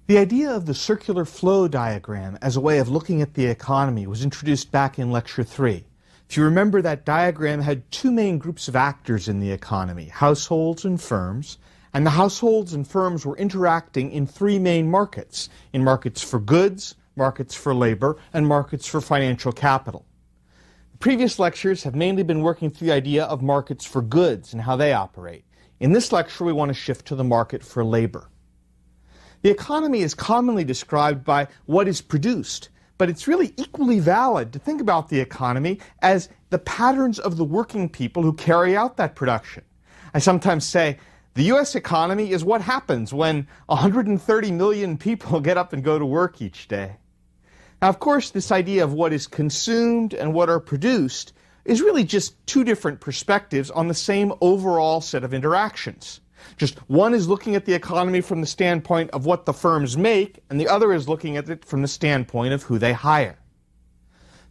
The idea of the circular flow diagram as a way of looking at the economy was introduced back in Lecture 3. If you remember, that diagram had two main groups of actors in the economy, households and firms, and the households and firms were interacting in three main markets: in markets for goods, markets for labor, and markets for financial capital. The previous lectures have mainly been working through the idea of markets for goods and how they operate. In this lecture, we want to shift to the market for labor. The economy is commonly described by what is produced, but it's really equally valid to think about the economy as the patterns of the working people who carry out that production. I sometimes say the U.S. economy is what happens when 130 million people get up and go to work each day. Now, of course, this idea of what is consumed and what are produced is really just two different perspectives on the same overall set of interactions. Just one is looking at the economy from the standpoint of what the firms make, and the other is looking at it from the standpoint of who they hire.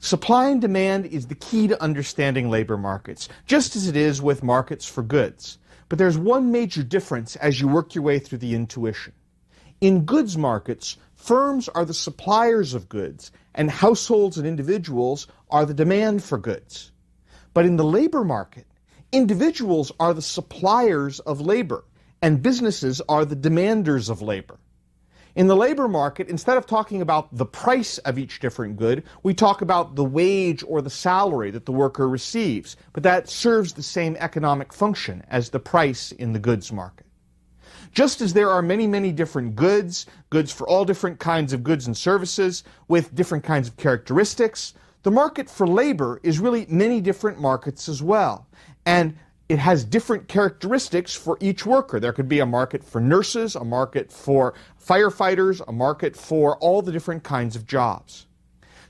Supply and demand is the key to understanding labor markets, just as it is with markets for goods. But there's one major difference as you work your way through the intuition. In goods markets, firms are the suppliers of goods, and households and individuals are the demand for goods. But in the labor market, individuals are the suppliers of labor, and businesses are the demanders of labor. In the labor market, instead of talking about the price of each different good, we talk about the wage or the salary that the worker receives, but that serves the same economic function as the price in the goods market. Just as there are many, many different goods for all different kinds of goods and services with different kinds of characteristics, the market for labor is really many different markets as well. And it has different characteristics for each worker. There could be a market for nurses, a market for firefighters, a market for all the different kinds of jobs.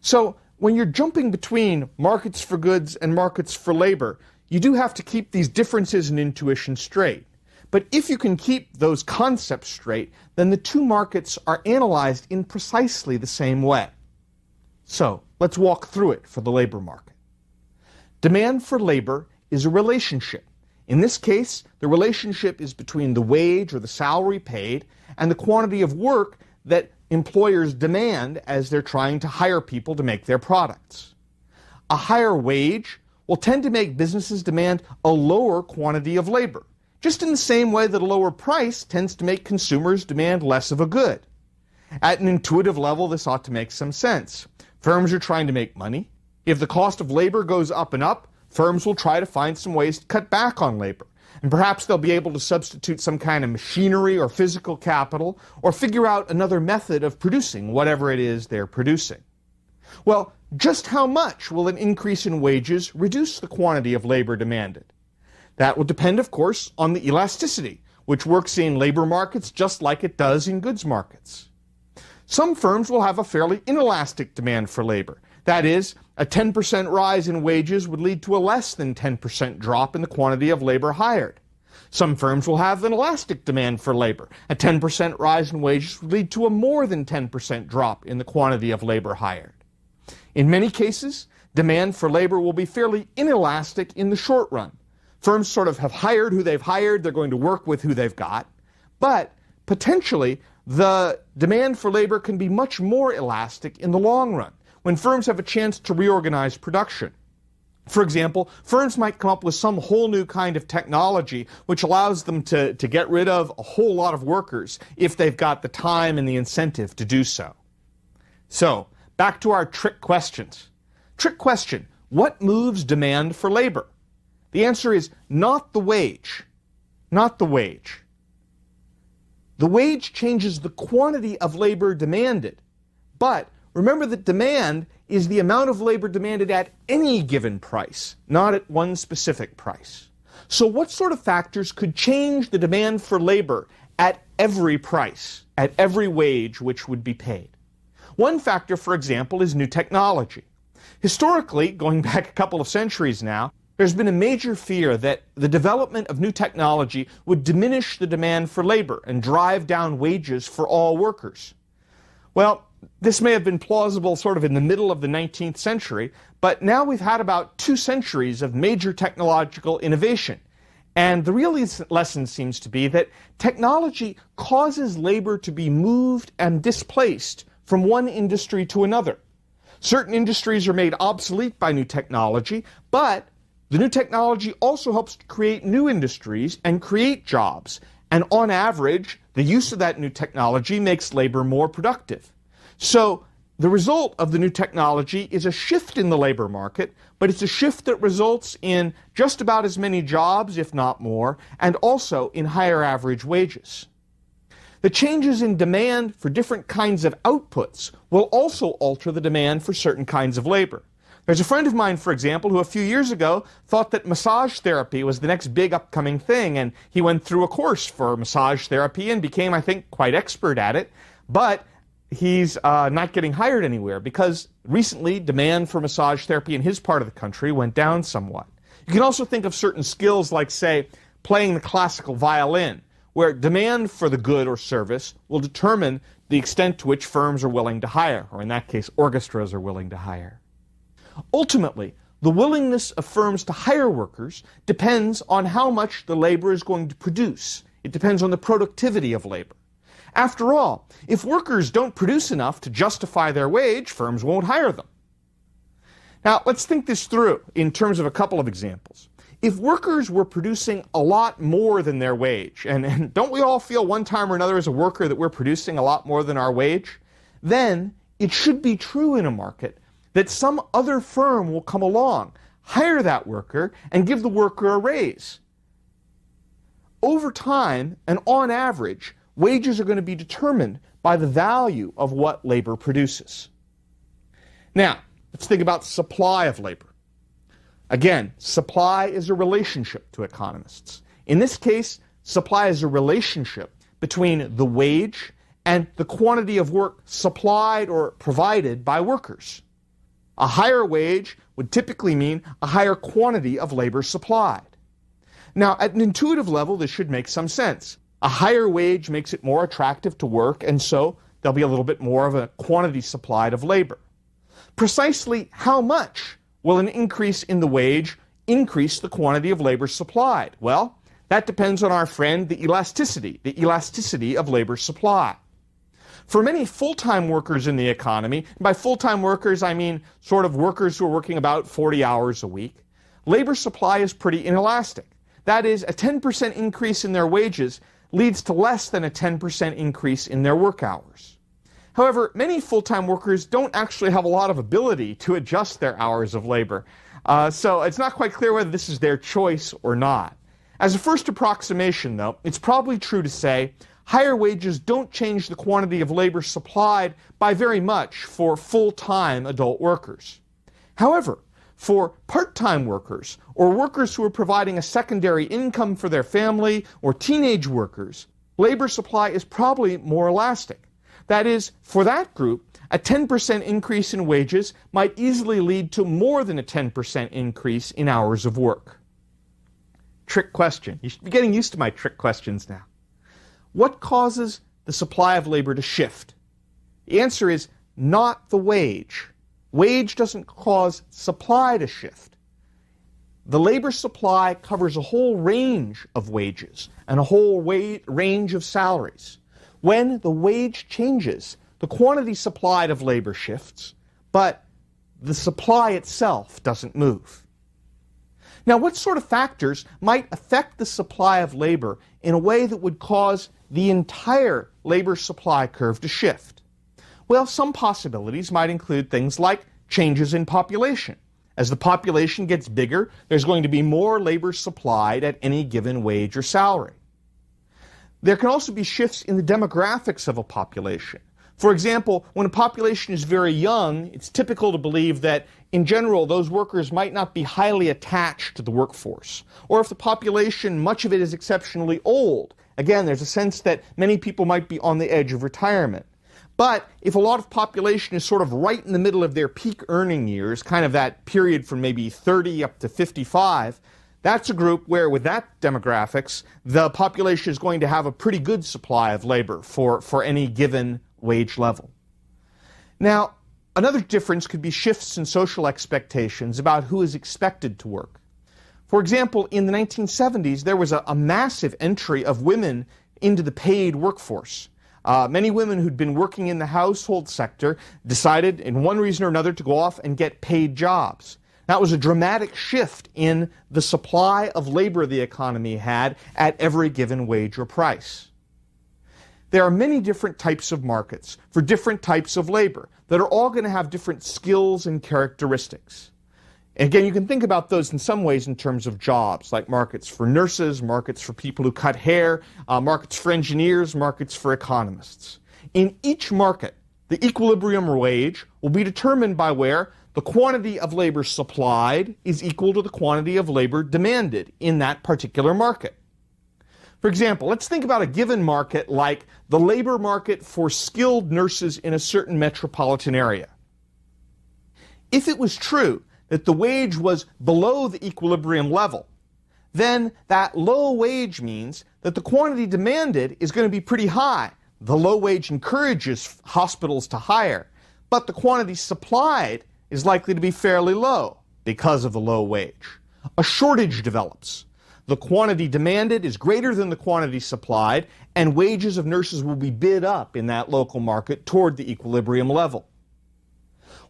So when you're jumping between markets for goods and markets for labor, you do have to keep these differences in intuition straight. But if you can keep those concepts straight, then the two markets are analyzed in precisely the same way. So let's walk through it for the labor market. Demand for labor is a relationship. In this case, the relationship is between the wage or the salary paid and the quantity of work that employers demand as they're trying to hire people to make their products. A higher wage will tend to make businesses demand a lower quantity of labor, just in the same way that a lower price tends to make consumers demand less of a good. At an intuitive level, this ought to make some sense. Firms are trying to make money. If the cost of labor goes up and up, firms will try to find some ways to cut back on labor. And perhaps they'll be able to substitute some kind of machinery or physical capital, or figure out another method of producing whatever it is they're producing. Well, just how much will an increase in wages reduce the quantity of labor demanded? That will depend, of course, on the elasticity, which works in labor markets just like it does in goods markets. Some firms will have a fairly inelastic demand for labor. That is, a 10% rise in wages would lead to a less than 10% drop in the quantity of labor hired. Some firms will have an elastic demand for labor. A 10% rise in wages would lead to a more than 10% drop in the quantity of labor hired. In many cases, demand for labor will be fairly inelastic in the short run. Firms sort of have hired who they've hired, they're going to work with who they've got. But potentially, the demand for labor can be much more elastic in the long run, when firms have a chance to reorganize production. For example, firms might come up with some whole new kind of technology which allows them to get rid of a whole lot of workers if they've got the time and the incentive to do so. So, back to our trick questions. Trick question: what moves demand for labor? The answer is not the wage. Not the wage. The wage changes the quantity of labor demanded, but remember that demand is the amount of labor demanded at any given price, not at one specific price. So what sort of factors could change the demand for labor at every price, at every wage which would be paid? One factor, for example, is new technology. Historically, going back a couple of centuries now, there's been a major fear that the development of new technology would diminish the demand for labor and drive down wages for all workers. Well, this may have been plausible sort of in the middle of the 19th century, but now we've had about 2 centuries of major technological innovation. And the real lesson seems to be that technology causes labor to be moved and displaced from one industry to another. Certain industries are made obsolete by new technology, but the new technology also helps to create new industries and create jobs. And on average, the use of that new technology makes labor more productive. So the result of the new technology is a shift in the labor market, but it's a shift that results in just about as many jobs, if not more, and also in higher average wages. The changes in demand for different kinds of outputs will also alter the demand for certain kinds of labor. There's a friend of mine, for example, who a few years ago thought that massage therapy was the next big upcoming thing, and he went through a course for massage therapy and became, I think, quite expert at it. But he's not getting hired anywhere because recently demand for massage therapy in his part of the country went down somewhat. You can also think of certain skills like, say, playing the classical violin, where demand for the good or service will determine the extent to which firms are willing to hire, or in that case, orchestras are willing to hire. Ultimately, the willingness of firms to hire workers depends on how much the labor is going to produce. It depends on the productivity of labor. After all, if workers don't produce enough to justify their wage, firms won't hire them. Now, let's think this through in terms of a couple of examples. If workers were producing a lot more than their wage, and don't we all feel one time or another as a worker that we're producing a lot more than our wage, then it should be true in a market that some other firm will come along, hire that worker, and give the worker a raise. Over time, and on average, wages are going to be determined by the value of what labor produces. Now, let's think about supply of labor. Again, supply is a relationship to economists. In this case, supply is a relationship between the wage and the quantity of work supplied or provided by workers. A higher wage would typically mean a higher quantity of labor supplied. Now, at an intuitive level, this should make some sense. A higher wage makes it more attractive to work, and so there'll be a little bit more of a quantity supplied of labor. Precisely how much will an increase in the wage increase the quantity of labor supplied? Well, that depends on our friend, the elasticity of labor supply. For many full-time workers in the economy, and by full-time workers I mean sort of workers who are working about 40 hours a week, labor supply is pretty inelastic. That is, a 10% increase in their wages leads to less than a 10% increase in their work hours. However, many full-time workers don't actually have a lot of ability to adjust their hours of labor, so it's not quite clear whether this is their choice or not. As a first approximation, though, it's probably true to say higher wages don't change the quantity of labor supplied by very much for full-time adult workers. However, for part-time workers or workers who are providing a secondary income for their family or teenage workers, labor supply is probably more elastic. That is, for that group, a 10% increase in wages might easily lead to more than a 10% increase in hours of work. Trick question. You should be getting used to my trick questions now. What causes the supply of labor to shift? The answer is not the wage. Wage doesn't cause supply to shift. The labor supply covers a whole range of wages and a whole range of salaries. When the wage changes, the quantity supplied of labor shifts, but the supply itself doesn't move. Now, what sort of factors might affect the supply of labor in a way that would cause the entire labor supply curve to shift? Well, some possibilities might include things like changes in population. As the population gets bigger, there's going to be more labor supplied at any given wage or salary. There can also be shifts in the demographics of a population. For example, when a population is very young, it's typical to believe that, in general, those workers might not be highly attached to the workforce. Or if the population, much of it is exceptionally old, again, there's a sense that many people might be on the edge of retirement. But if a lot of population is sort of right in the middle of their peak earning years, kind of that period from maybe 30 up to 55, that's a group where, with that demographics, the population is going to have a pretty good supply of labor for any given wage level. Now, another difference could be shifts in social expectations about who is expected to work. For example, in the 1970s, there was a massive entry of women into the paid workforce. Many women who'd been working in the household sector decided, in one reason or another, to go off and get paid jobs. That was a dramatic shift in the supply of labor the economy had at every given wage or price. There are many different types of markets for different types of labor that are all going to have different skills and characteristics. Again, you can think about those in some ways in terms of jobs, like markets for nurses, markets for people who cut hair, markets for engineers, markets for economists. In each market, the equilibrium wage will be determined by where the quantity of labor supplied is equal to the quantity of labor demanded in that particular market. For example, let's think about a given market like the labor market for skilled nurses in a certain metropolitan area. If it was true that the wage was below the equilibrium level, then that low wage means that the quantity demanded is going to be pretty high. The low wage encourages hospitals to hire, but the quantity supplied is likely to be fairly low because of the low wage. A shortage develops. The quantity demanded is greater than the quantity supplied, and wages of nurses will be bid up in that local market toward the equilibrium level.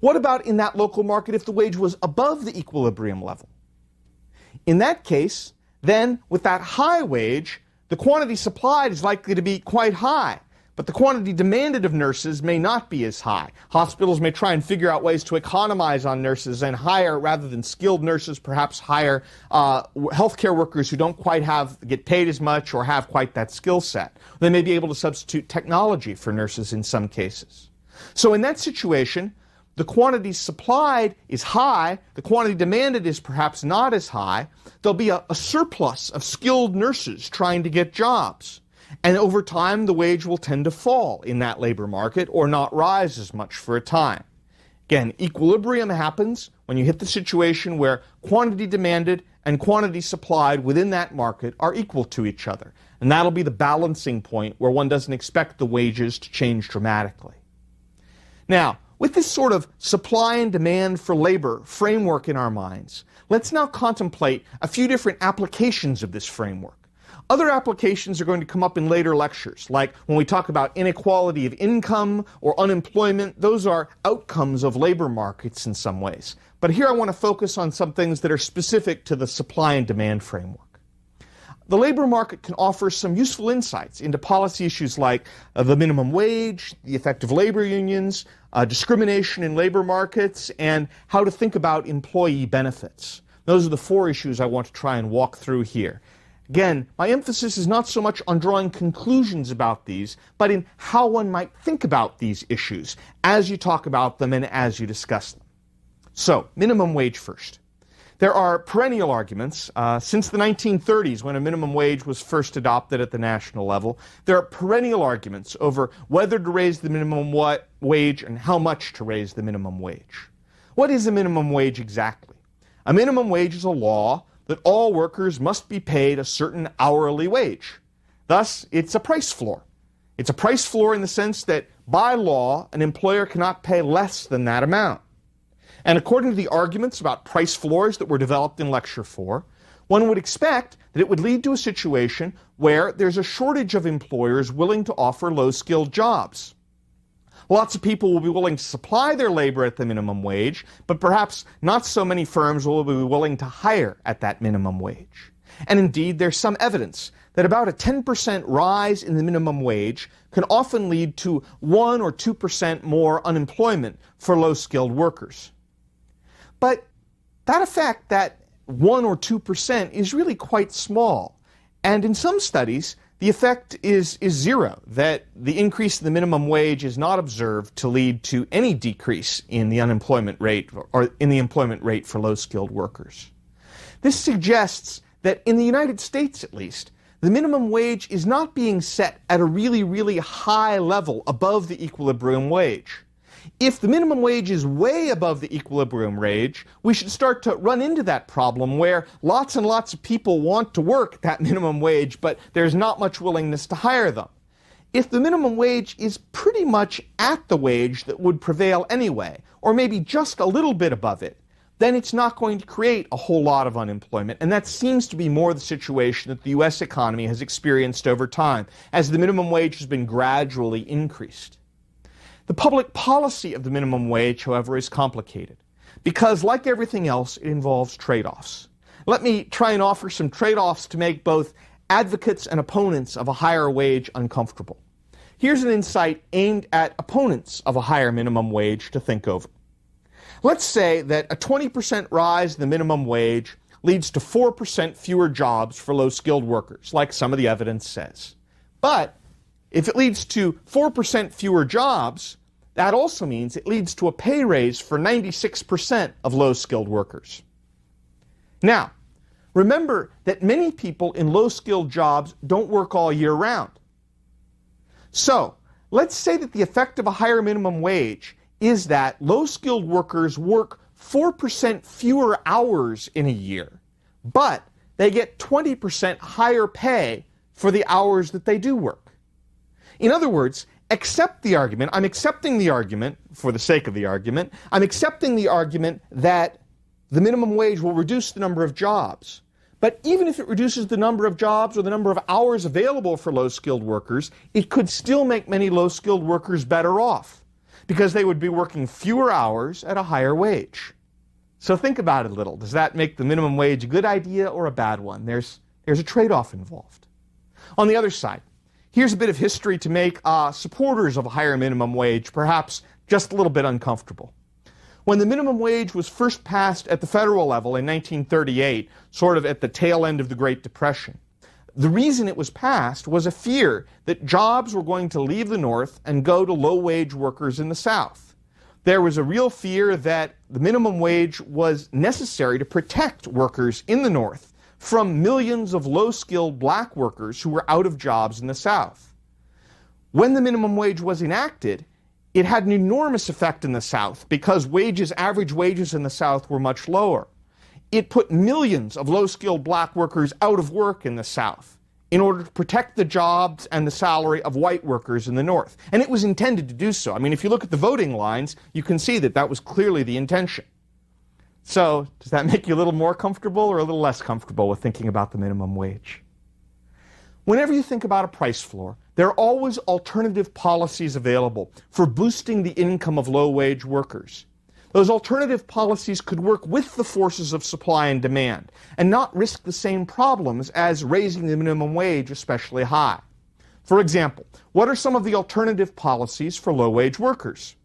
What about in that local market if the wage was above the equilibrium level? In that case, then, with that high wage, the quantity supplied is likely to be quite high, but the quantity demanded of nurses may not be as high. Hospitals may try and figure out ways to economize on nurses and hire, rather than skilled nurses, perhaps hire healthcare workers who don't quite get paid as much or have quite that skill set. They may be able to substitute technology for nurses in some cases. So in that situation, the quantity supplied is high, the quantity demanded is perhaps not as high. There'll be a surplus of skilled nurses trying to get jobs. And over time, the wage will tend to fall in that labor market or not rise as much for a time. Again, equilibrium happens when you hit the situation where quantity demanded and quantity supplied within that market are equal to each other. And that'll be the balancing point where one doesn't expect the wages to change dramatically. Now, with this sort of supply and demand for labor framework in our minds, let's now contemplate a few different applications of this framework. Other applications are going to come up in later lectures, like when we talk about inequality of income or unemployment. Those are outcomes of labor markets in some ways. But here I want to focus on some things that are specific to the supply and demand framework. The labor market can offer some useful insights into policy issues like the minimum wage, the effect of labor unions, discrimination in labor markets, and how to think about employee benefits. Those are the four issues I want to try and walk through here. Again, my emphasis is not so much on drawing conclusions about these, but in how one might think about these issues as you talk about them and as you discuss them. So, minimum wage first. There are perennial arguments. Since the 1930s, when a minimum wage was first adopted at the national level, there are perennial arguments over whether to raise the minimum wage and how much to raise the minimum wage. What is a minimum wage exactly? A minimum wage is a law that all workers must be paid a certain hourly wage. Thus, it's a price floor. It's a price floor in the sense that, by law, an employer cannot pay less than that amount. And according to the arguments about price floors that were developed in Lecture 4, one would expect that it would lead to a situation where there's a shortage of employers willing to offer low-skilled jobs. Lots of people will be willing to supply their labor at the minimum wage, but perhaps not so many firms will be willing to hire at that minimum wage. And indeed, there's some evidence that about a 10% rise in the minimum wage can often lead to 1 or 2% more unemployment for low-skilled workers. But that effect, that 1 or 2%, is really quite small. And in some studies, the effect is zero, that the increase in the minimum wage is not observed to lead to any decrease in the unemployment rate or in the employment rate for low-skilled workers. This suggests that in the United States, at least, the minimum wage is not being set at a really, really high level above the equilibrium wage. If the minimum wage is way above the equilibrium wage, we should start to run into that problem where lots and lots of people want to work at that minimum wage, but there's not much willingness to hire them. If the minimum wage is pretty much at the wage that would prevail anyway, or maybe just a little bit above it, then it's not going to create a whole lot of unemployment. And that seems to be more the situation that the U.S. economy has experienced over time, as the minimum wage has been gradually increased. The public policy of the minimum wage, however, is complicated, because like everything else, it involves trade-offs. Let me try and offer some trade-offs to make both advocates and opponents of a higher wage uncomfortable. Here's an insight aimed at opponents of a higher minimum wage to think over. Let's say that a 20% rise in the minimum wage leads to 4% fewer jobs for low-skilled workers, like some of the evidence says. But if it leads to 4% fewer jobs, that also means it leads to a pay raise for 96% of low-skilled workers. Now, remember that many people in low-skilled jobs don't work all year round. So, let's say that the effect of a higher minimum wage is that low-skilled workers work 4% fewer hours in a year, but they get 20% higher pay for the hours that they do work. In other words, accept the argument, I'm accepting the argument, for the sake of the argument, I'm accepting the argument that the minimum wage will reduce the number of jobs. But even if it reduces the number of jobs or the number of hours available for low-skilled workers, it could still make many low-skilled workers better off, because they would be working fewer hours at a higher wage. So think about it a little. Does that make the minimum wage a good idea or a bad one? There's a trade-off involved. On the other side, here's a bit of history to make supporters of a higher minimum wage perhaps just a little bit uncomfortable. When the minimum wage was first passed at the federal level in 1938, sort of at the tail end of the Great Depression, the reason it was passed was a fear that jobs were going to leave the North and go to low-wage workers in the South. There was a real fear that the minimum wage was necessary to protect workers in the North from millions of low-skilled black workers who were out of jobs in the South. When the minimum wage was enacted, it had an enormous effect in the South because average wages in the South were much lower. It put millions of low-skilled black workers out of work in the South in order to protect the jobs and the salary of white workers in the North. And it was intended to do so. I mean, if you look at the voting lines, you can see that that was clearly the intention. So, does that make you a little more comfortable or a little less comfortable with thinking about the minimum wage? Whenever you think about a price floor, there are always alternative policies available for boosting the income of low-wage workers. Those alternative policies could work with the forces of supply and demand and not risk the same problems as raising the minimum wage especially high. For example, what are some of the alternative policies for low-wage workers?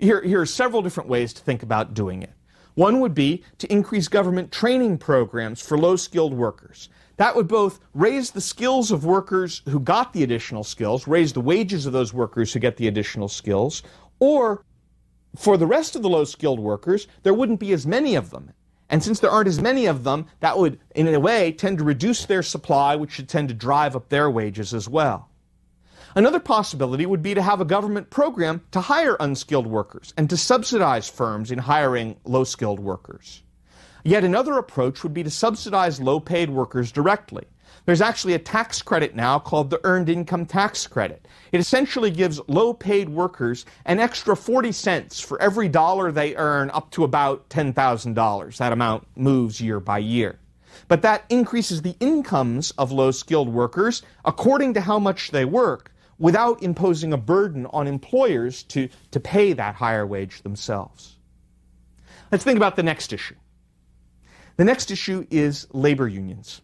Here are several different ways to think about doing it. One would be to increase government training programs for low-skilled workers. That would both raise the skills of workers who got the additional skills, raise the wages of those workers who get the additional skills, or for the rest of the low-skilled workers, there wouldn't be as many of them. And since there aren't as many of them, that would, in a way, tend to reduce their supply, which should tend to drive up their wages as well. Another possibility would be to have a government program to hire unskilled workers and to subsidize firms in hiring low-skilled workers. Yet another approach would be to subsidize low-paid workers directly. There's actually a tax credit now called the Earned Income Tax Credit. It essentially gives low-paid workers an extra 40 cents for every dollar they earn up to about $10,000. That amount moves year by year. But that increases the incomes of low-skilled workers according to how much they work, without imposing a burden on employers to pay that higher wage themselves. Let's think about the next issue. The next issue is labor unions.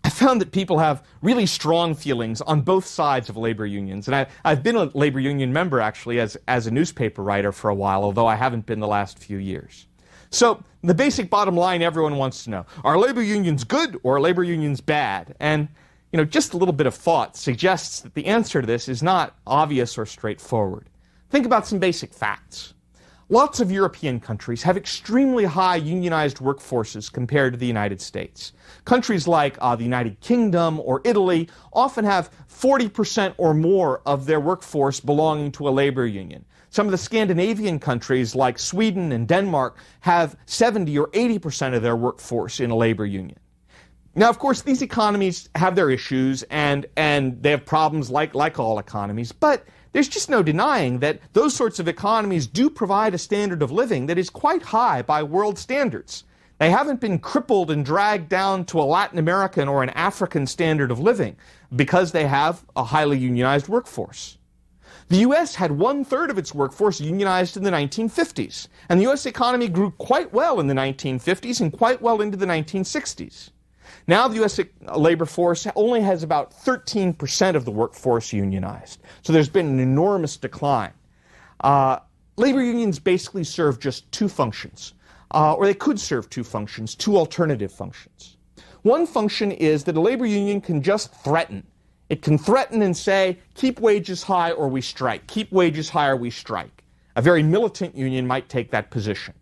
I found that people have really strong feelings on both sides of labor unions. And I've been a labor union member, actually, as a newspaper writer for a while, although I haven't been the last few years. So the basic bottom line everyone wants to know, are labor unions good or are labor unions bad? And just a little bit of thought suggests that the answer to this is not obvious or straightforward. Think about some basic facts. Lots of European countries have extremely high unionized workforces compared to the United States. Countries like the United Kingdom or Italy often have 40% or more of their workforce belonging to a labor union. Some of the Scandinavian countries like Sweden and Denmark have 70 or 80% of their workforce in a labor union. Now, of course, these economies have their issues and they have problems like all economies, but there's just no denying that those sorts of economies do provide a standard of living that is quite high by world standards. They haven't been crippled and dragged down to a Latin American or an African standard of living because they have a highly unionized workforce. The U.S. had 1/3 of its workforce unionized in the 1950s, and the U.S. economy grew quite well in the 1950s and quite well into the 1960s. Now the U.S. labor force only has about 13% of the workforce unionized, so there's been an enormous decline. Labor unions basically serve just two functions, or they could serve two functions, two alternative functions. One function is that a labor union can just threaten. It can threaten and say, keep wages high or we strike, keep wages high or we strike. A very militant union might take that position.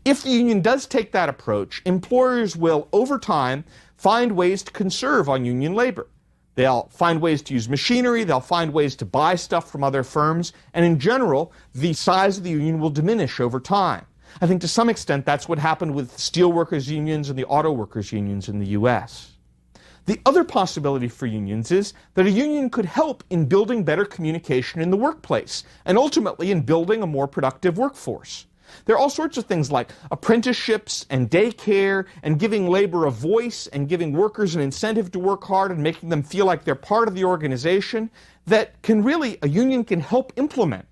If the union does take that approach, employers will, over time, find ways to conserve on union labor. They'll find ways to use machinery, they'll find ways to buy stuff from other firms, and in general, the size of the union will diminish over time. I think to some extent that's what happened with steelworkers unions and the auto workers unions in the U.S. The other possibility for unions is that a union could help in building better communication in the workplace, and ultimately in building a more productive workforce. There are all sorts of things like apprenticeships and daycare and giving labor a voice and giving workers an incentive to work hard and making them feel like they're part of the organization that a union can help implement.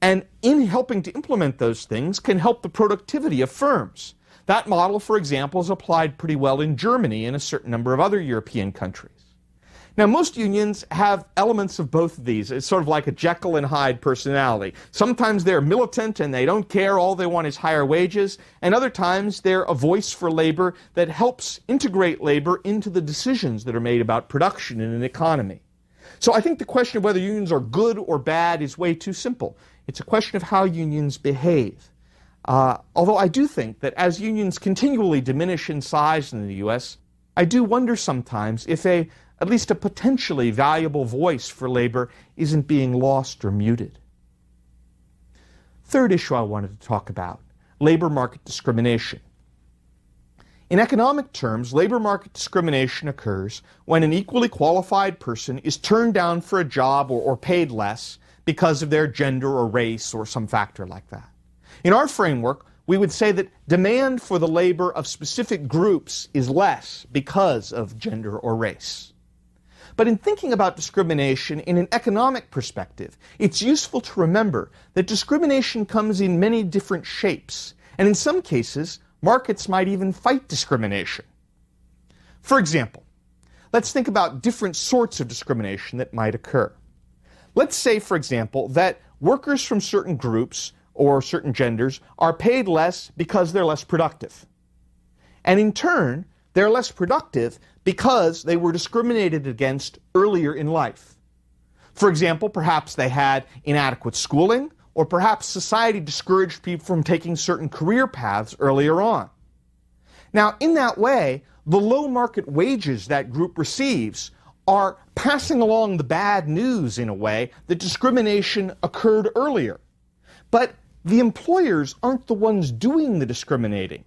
And in helping to implement those things can help the productivity of firms. That model, for example, is applied pretty well in Germany and a certain number of other European countries. Now, most unions have elements of both of these. It's sort of like a Jekyll and Hyde personality. Sometimes they're militant and they don't care, all they want is higher wages, and other times they're a voice for labor that helps integrate labor into the decisions that are made about production in an economy. So I think the question of whether unions are good or bad is way too simple. It's a question of how unions behave. Although I do think that as unions continually diminish in size in the U.S., I do wonder sometimes if at least a potentially valuable voice for labor isn't being lost or muted. Third issue I wanted to talk about, labor market discrimination. In economic terms, labor market discrimination occurs when an equally qualified person is turned down for a job or paid less because of their gender or race or some factor like that. In our framework, we would say that demand for the labor of specific groups is less because of gender or race. But in thinking about discrimination in an economic perspective, it's useful to remember that discrimination comes in many different shapes, and in some cases, markets might even fight discrimination. For example, let's think about different sorts of discrimination that might occur. Let's say, for example, that workers from certain groups or certain genders are paid less because they're less productive. And in turn, they're less productive because they were discriminated against earlier in life. For example, perhaps they had inadequate schooling, or perhaps society discouraged people from taking certain career paths earlier on. Now, in that way, the low market wages that group receives are passing along the bad news in a way that discrimination occurred earlier. But the employers aren't the ones doing the discriminating.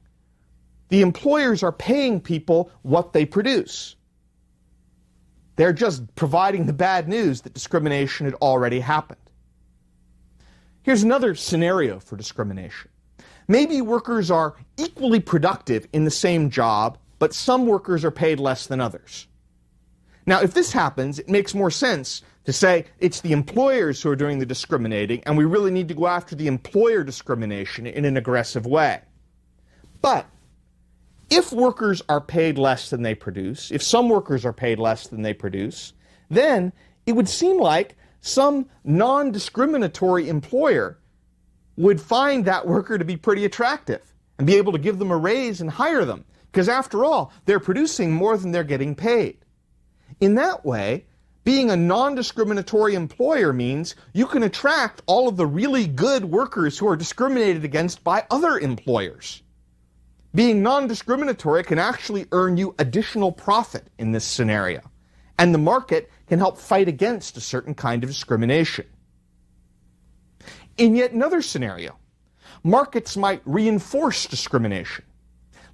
The employers are paying people what they produce. They're just providing the bad news that discrimination had already happened. Here's another scenario for discrimination. Maybe workers are equally productive in the same job, but some workers are paid less than others. Now, if this happens, it makes more sense to say it's the employers who are doing the discriminating, and we really need to go after the employer discrimination in an aggressive way. But if workers are paid less than they produce, if some workers are paid less than they produce, then it would seem like some non-discriminatory employer would find that worker to be pretty attractive and be able to give them a raise and hire them, because after all, they're producing more than they're getting paid. In that way, being a non-discriminatory employer means you can attract all of the really good workers who are discriminated against by other employers. Being non-discriminatory can actually earn you additional profit in this scenario, and the market can help fight against a certain kind of discrimination. In yet another scenario, markets might reinforce discrimination.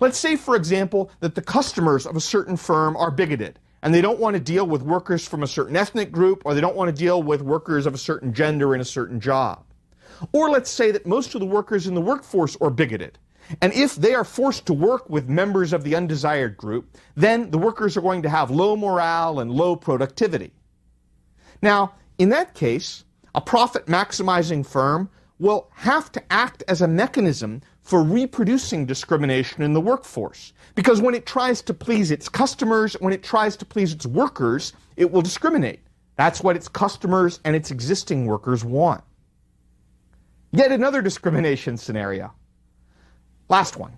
Let's say, for example, that the customers of a certain firm are bigoted, and they don't want to deal with workers from a certain ethnic group, or they don't want to deal with workers of a certain gender in a certain job. Or let's say that most of the workers in the workforce are bigoted. And if they are forced to work with members of the undesired group, then the workers are going to have low morale and low productivity. Now, in that case, a profit-maximizing firm will have to act as a mechanism for reproducing discrimination in the workforce. Because when it tries to please its customers, when it tries to please its workers, it will discriminate. That's what its customers and its existing workers want. Yet another discrimination scenario. Last one.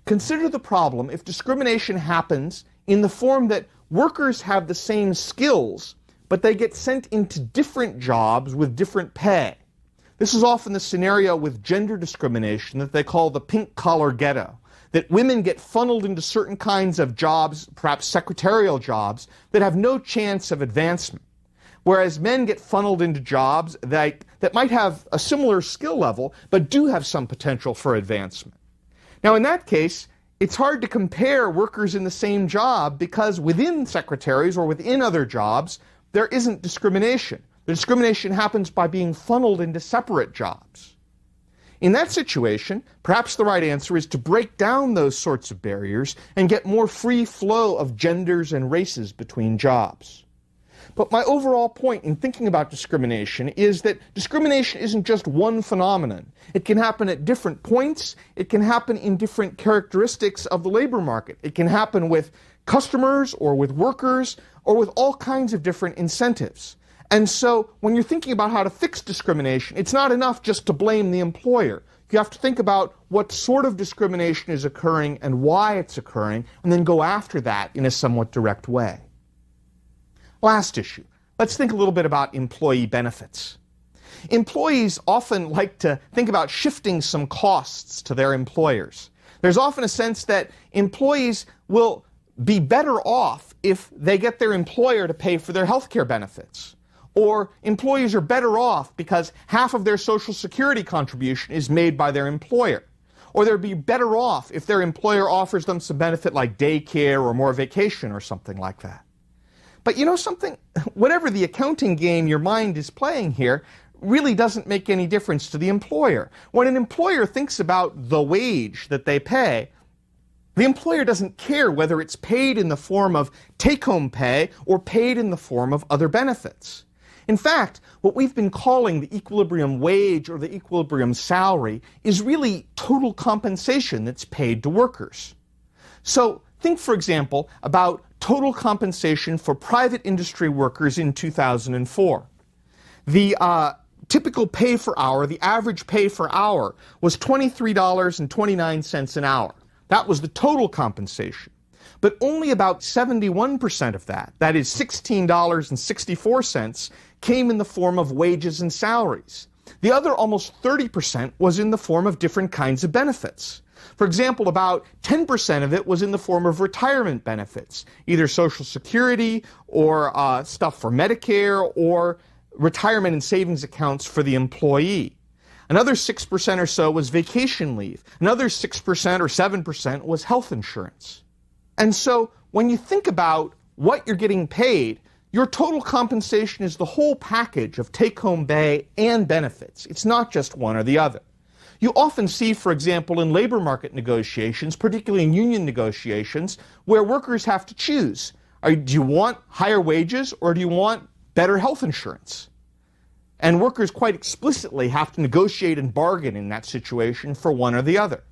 Consider the problem if discrimination happens in the form that workers have the same skills, but they get sent into different jobs with different pay. This is often the scenario with gender discrimination that they call the pink-collar ghetto, that women get funneled into certain kinds of jobs, perhaps secretarial jobs, that have no chance of advancement, whereas men get funneled into jobs that might have a similar skill level, but do have some potential for advancement. Now, in that case, it's hard to compare workers in the same job because within secretaries or within other jobs, there isn't discrimination. The discrimination happens by being funneled into separate jobs. In that situation, perhaps the right answer is to break down those sorts of barriers and get more free flow of genders and races between jobs. But my overall point in thinking about discrimination is that discrimination isn't just one phenomenon. It can happen at different points. It can happen in different characteristics of the labor market. It can happen with customers or with workers or with all kinds of different incentives. And so when you're thinking about how to fix discrimination, it's not enough just to blame the employer. You have to think about what sort of discrimination is occurring and why it's occurring, and then go after that in a somewhat direct way. Last issue. Let's think a little bit about employee benefits. Employees often like to think about shifting some costs to their employers. There's often a sense that employees will be better off if they get their employer to pay for their health care benefits. Or employees are better off because half of their Social Security contribution is made by their employer. Or they'd be better off if their employer offers them some benefit like daycare or more vacation or something like that. But you know something? Whatever the accounting game your mind is playing here really doesn't make any difference to the employer. When an employer thinks about the wage that they pay, the employer doesn't care whether it's paid in the form of take-home pay or paid in the form of other benefits. In fact, what we've been calling the equilibrium wage or the equilibrium salary is really total compensation that's paid to workers. So think, for example, about total compensation for private industry workers in 2004. The typical pay per hour, the average pay per hour, was $23.29 an hour. That was the total compensation. But only about 71% of that is $16.64, came in the form of wages and salaries. The other almost 30% was in the form of different kinds of benefits. For example, about 10% of it was in the form of retirement benefits, either Social Security or stuff for Medicare or retirement and savings accounts for the employee. Another 6% or so was vacation leave. Another 6% or 7% was health insurance. And so when you think about what you're getting paid, your total compensation is the whole package of take-home pay and benefits. It's not just one or the other. You often see, for example, in labor market negotiations, particularly in union negotiations, where workers have to choose. Do you want higher wages or do you want better health insurance? And workers quite explicitly have to negotiate and bargain in that situation for one or the other.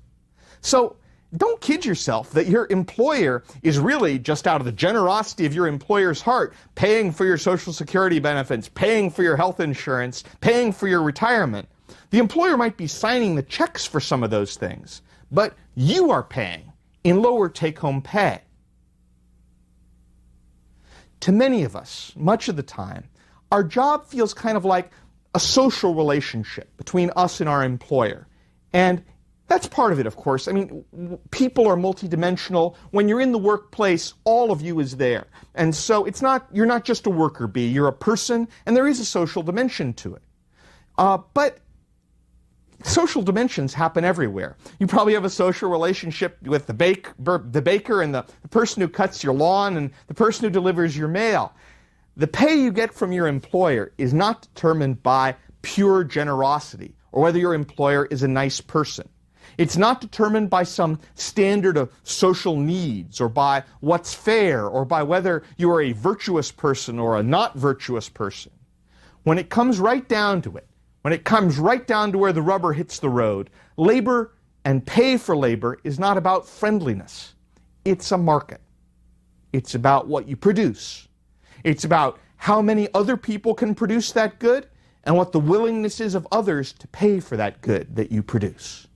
So don't kid yourself that your employer is really, just out of the generosity of your employer's heart, paying for your Social Security benefits, paying for your health insurance, paying for your retirement. The employer might be signing the checks for some of those things, but you are paying in lower take-home pay. To many of us, much of the time, our job feels kind of like a social relationship between us and our employer. And that's part of it, of course. I mean, people are multidimensional. When you're in the workplace, all of you is there. And so you're not just a worker bee, you're a person, and there is a social dimension to it. But Social dimensions happen everywhere. You probably have a social relationship with the baker and the person who cuts your lawn and the person who delivers your mail. The pay you get from your employer is not determined by pure generosity or whether your employer is a nice person. It's not determined by some standard of social needs or by what's fair or by whether you are a virtuous person or a not virtuous person. When it comes right down to it, when it comes right down to where the rubber hits the road, labor and pay for labor is not about friendliness. It's a market. It's about what you produce. It's about how many other people can produce that good and what the willingness is of others to pay for that good that you produce.